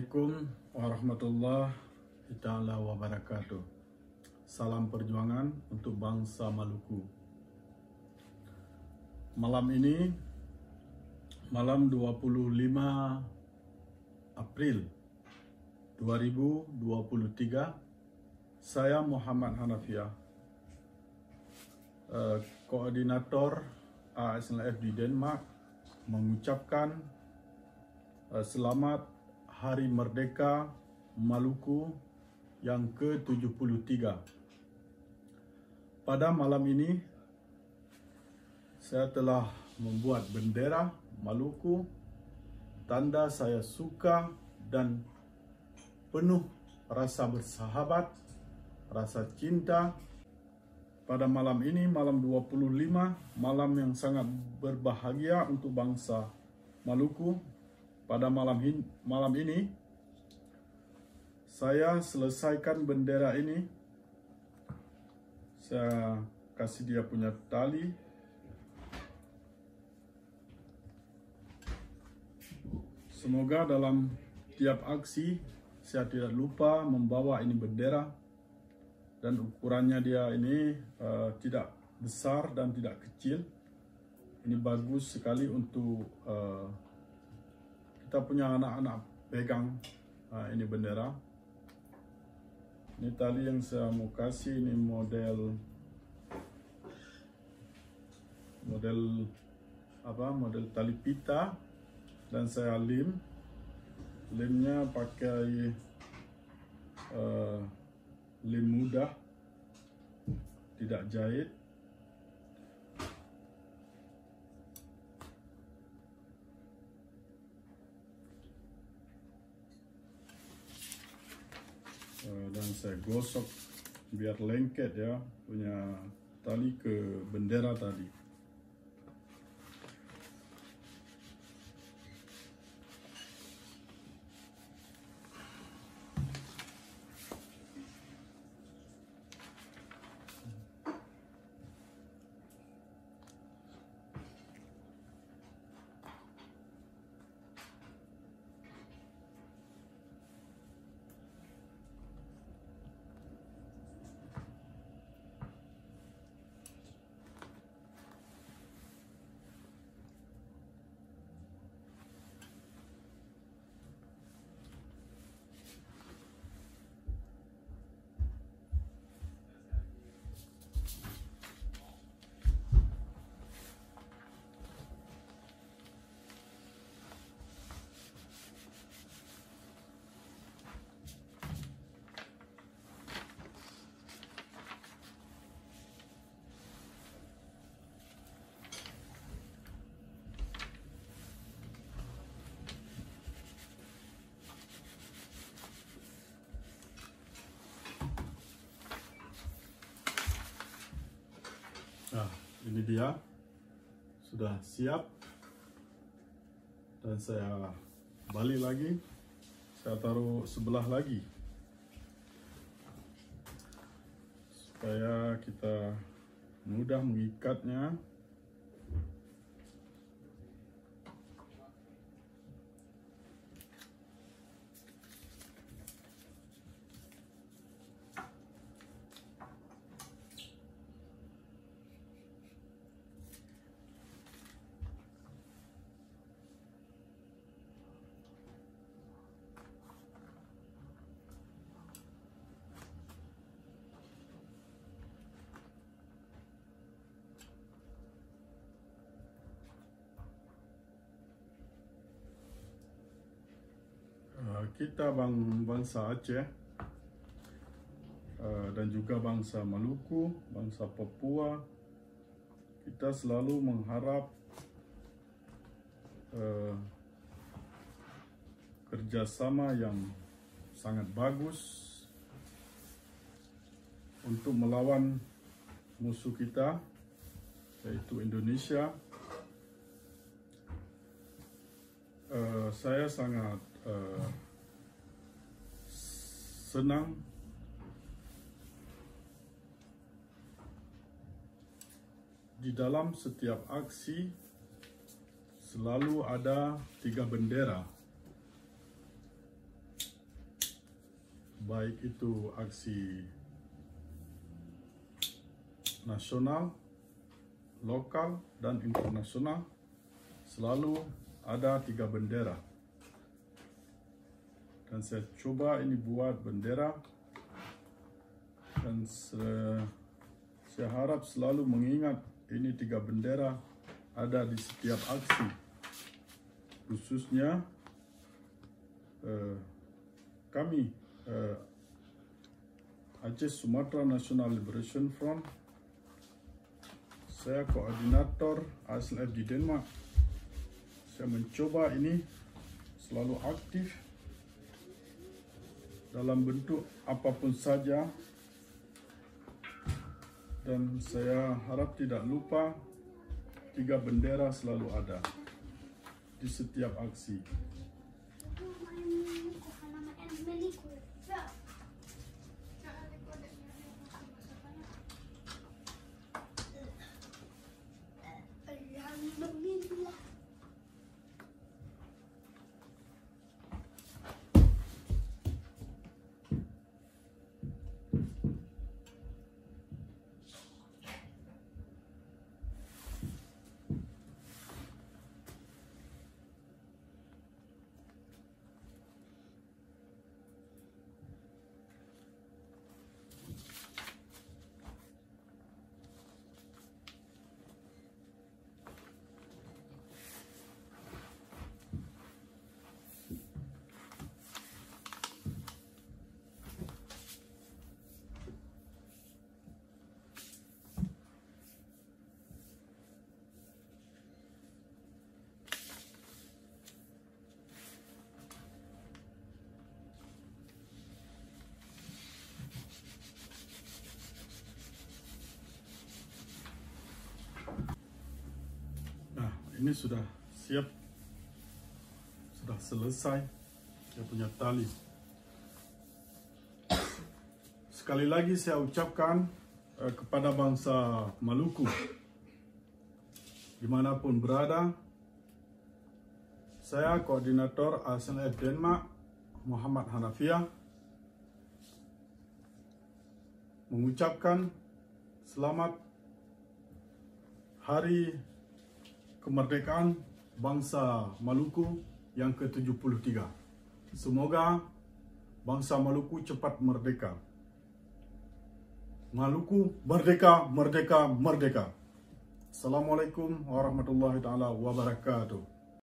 Assalamualaikum warahmatullahi ta'ala wabarakatuh. Salam perjuangan untuk bangsa Maluku. Malam ini, malam 25 April 2023, saya Muhammad Hanafiah, koordinator ASNF di Denmark, mengucapkan selamat Hari Merdeka Maluku yang ke-73. Pada malam ini, saya telah membuat bendera Maluku, tanda saya suka dan penuh rasa bersahabat, rasa cinta. Pada malam ini, malam 25, malam yang sangat berbahagia untuk bangsa Maluku. Pada malam ini, saya selesaikan bendera ini. Saya kasih dia punya tali. Semoga dalam tiap aksi saya tidak lupa membawa ini bendera. Dan ukurannya dia ini tidak besar dan tidak kecil. Ini bagus sekali untuk kita punya anak-anak pegang ini bendera. Ini tali yang saya mau kasih, ini model tali pita, dan saya lemnya pakai lem mudah, tidak jahit. Dan saya gosok biar lengket ya punya tali ke bendera tadi. Nah, ini dia sudah siap, dan saya balik lagi, saya taruh sebelah lagi supaya kita mudah mengikatnya. Kita bangsa Aceh dan juga bangsa Maluku, bangsa Papua, kita selalu mengharap kerjasama yang sangat bagus untuk melawan musuh kita, yaitu Indonesia. Saya sangat senang di dalam setiap aksi selalu ada 3 bendera. baik itu aksi nasional, lokal, dan internasional, selalu ada 3 bendera. Dan saya coba ini buat bendera, dan saya harap selalu mengingat ini 3 bendera ada di setiap aksi, khususnya kami Aceh Sumatra National Liberation Front. Saya koordinator ASLF di Denmark. Saya mencoba ini selalu aktif dalam bentuk apapun saja, dan saya harap tidak lupa 3 bendera selalu ada di setiap aksi. Ini sudah siap, sudah selesai dia punya tali. Sekali lagi saya ucapkan kepada bangsa Maluku, dimanapun berada, saya koordinator ASLF Denmark Muhammad Hanafiah mengucapkan selamat Hari Kemerdekaan bangsa Maluku yang ke-73. Semoga bangsa Maluku cepat merdeka. Maluku merdeka, merdeka, merdeka. Assalamualaikum warahmatullahi taala wabarakatuh.